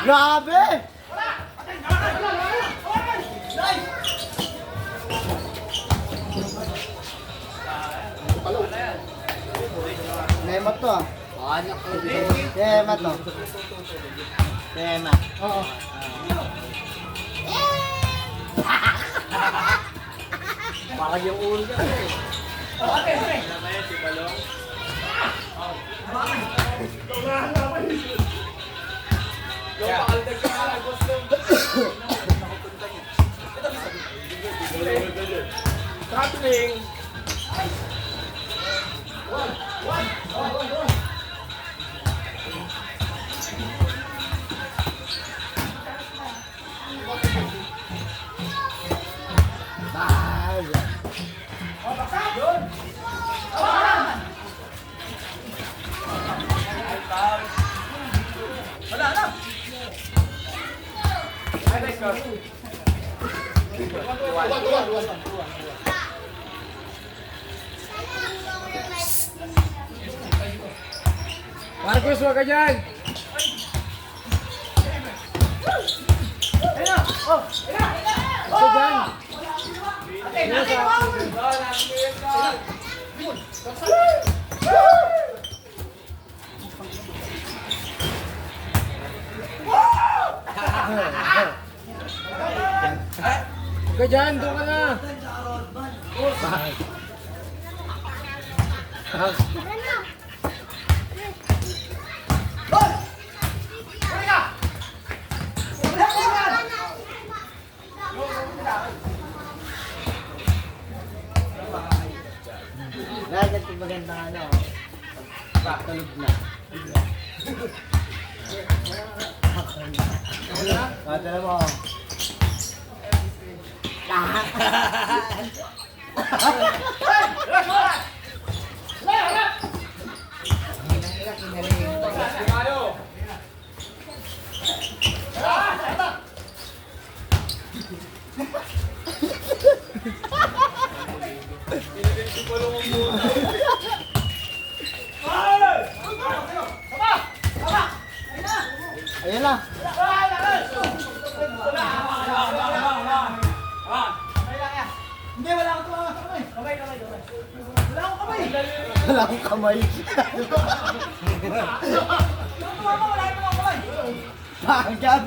Grabe! Lemot to ah. Anak ko. Si Emma to. Si Emma. Oo. Parang yung ulo niya eh. Traveling. Marcos, wag ka dyan! Huwag ka dyan, doon ka na! Dahil nagpaganda ano. Tulog na. Tala mo. Ayun na. Wala akong kamay. Bakit?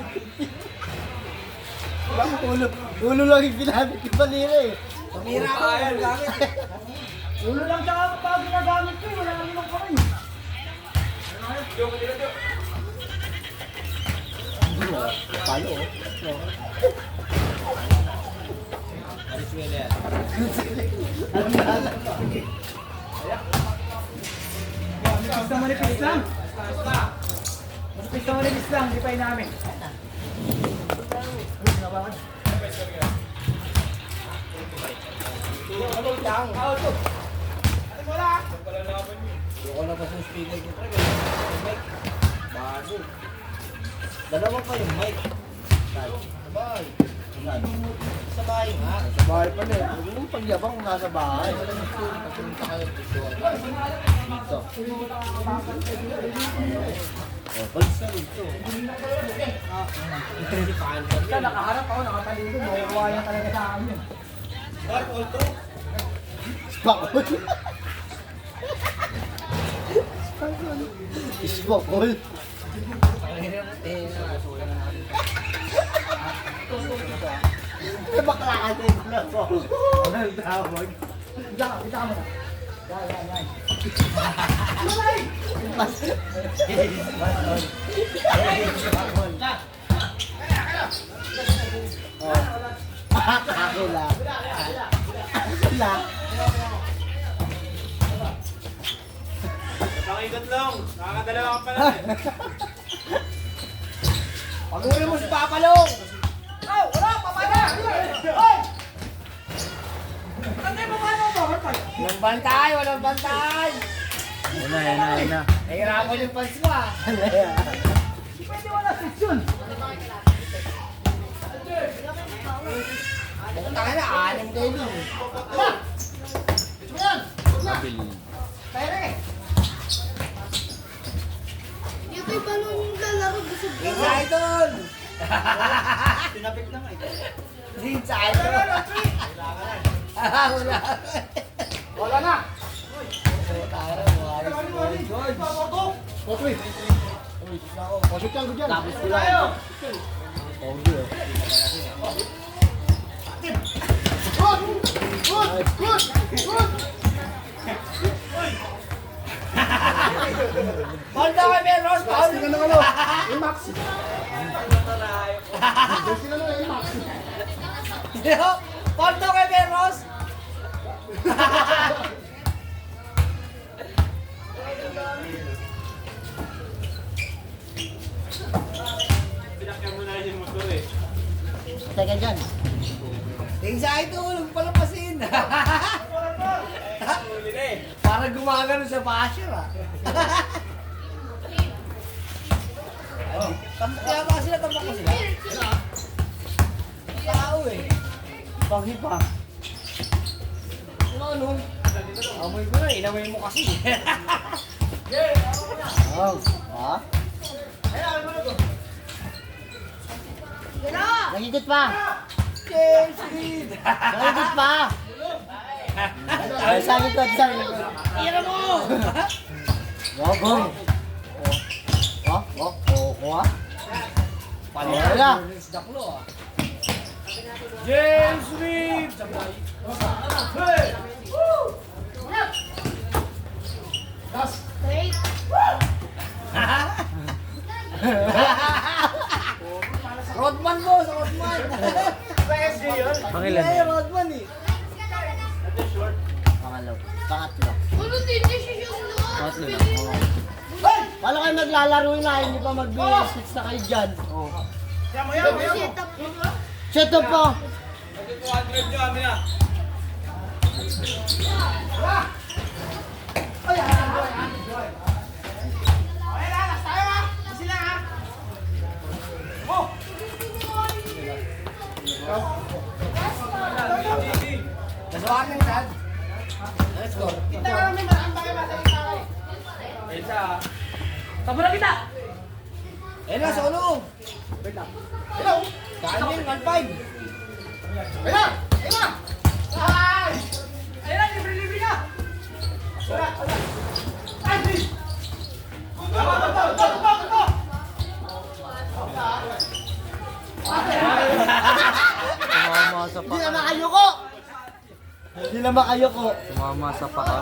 Ulo lang yung ginamit yung panira eh. Pamira ko yung gamit eh. Ulo lang siya kapag ginagamit ko eh. Wala kang limang kamay. Palo oh. Basta manipis lang. Basta manipis lang, di pa inamin. Ayoko na pa sa speaker ko pre. Mic. Bago. Dalawa pa yung mic. Sabay. Sa bahay nga. Sa bahay pa na eh. Huwag mong pagyabang kung nasa bahay. Pagpunta kayo dito. Dito. Oh, balsa dito. Basta nakaharap ako, nakatalikod. Makukuha yan talaga sa amin. Spakol. Spakol. Eh, bakla ka din pala po. Ang tawag. Kita mo na. Yan. Ako lang. Wala. Pakigot lang. Nakakadalawa ka pala. Pag-uwi mo si Papalong! Walang bantay! Walang bantay! Yan na. Nahirapan yung pants mo ah! Pwede wala seksyon. Pumunta ka na, 6 kayo nun. Yung kay balon yung lalaro gusto ko. Pizza Idol! Pinapit na nga eh. Pizza Idol! Wala. Wala na! Tara, buharis ko. Potri. O, shoot yan, good yan. Tapos ko lang. Pogi oh. Paul daw kay Meros, Paul! Sila ng ano? Max. Sila ng Max. Paul daw kay Meros! Patay ka dyan. Tingsa ito, nagpalapasin. Parang gumagano sa basher ah. Kaya ba sila, tambak ko sila? Tao eh. Pogi pa. Ano? Amoy ko na, inamoy mo kasi. Oh. Ha? Nagigit pa. James Reed! Nagigit pa. Ay, sa likod, sa likod. Tira mo! Gogoy. Oh. Wala. Daklo ah. James Reed! Wait. Rodman mo, sa Rodman! Pangilan? Ay, Rodman eh. Pangatlo. Pangatlo. Ano din niya siya yung Pangatlo na. Paano kayo maglalaro na? Hindi pa mag-B6 na kayo dyan. Oh. Set up mo. Shut up po. 200 nyo, amin na. Nasuwag ng dad. Let's go. Isa. Tabo na kita! Eh na, sa ulong! Hello! Kanin, 1-5! Ayun na, libre-libre na! Tumama sa paka. Hindi na makayuko. Hindi na makayuko. Tumama sa paka.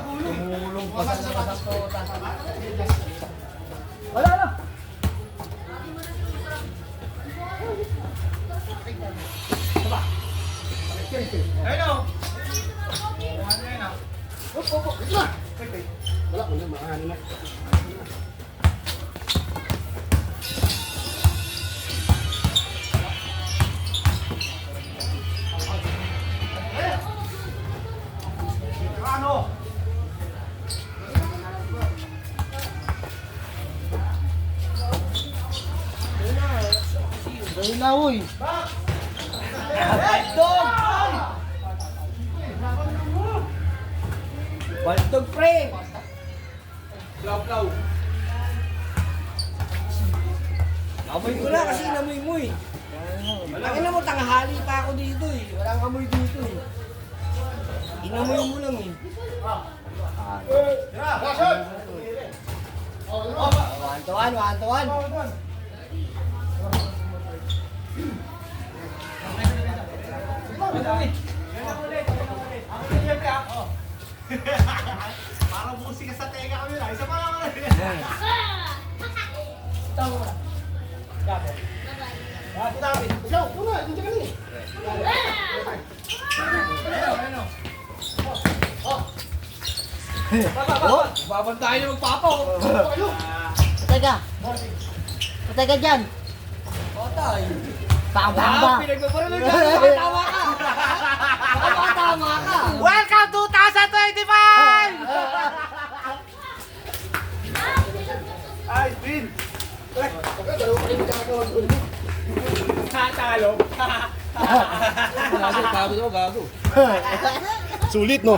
Wala na! Wala ko na, maano na. Dahil na, uy. Dog! Baldog pre! Plaw. Amoy ko na kasi inamoy mo eh. Ang ina mo, tanghali pa ako dito eh. Walang amoy dito eh. Inamoy mo lang eh. 1-1. Babantayan yung magpapaw. Patay ka. Patay ka dyan. Patay. Pang-pamba. Pinagpaparulan ka. Tama ka. Tama ka. Welcome 2025! Ay, Vin! Talo. Sulit, no?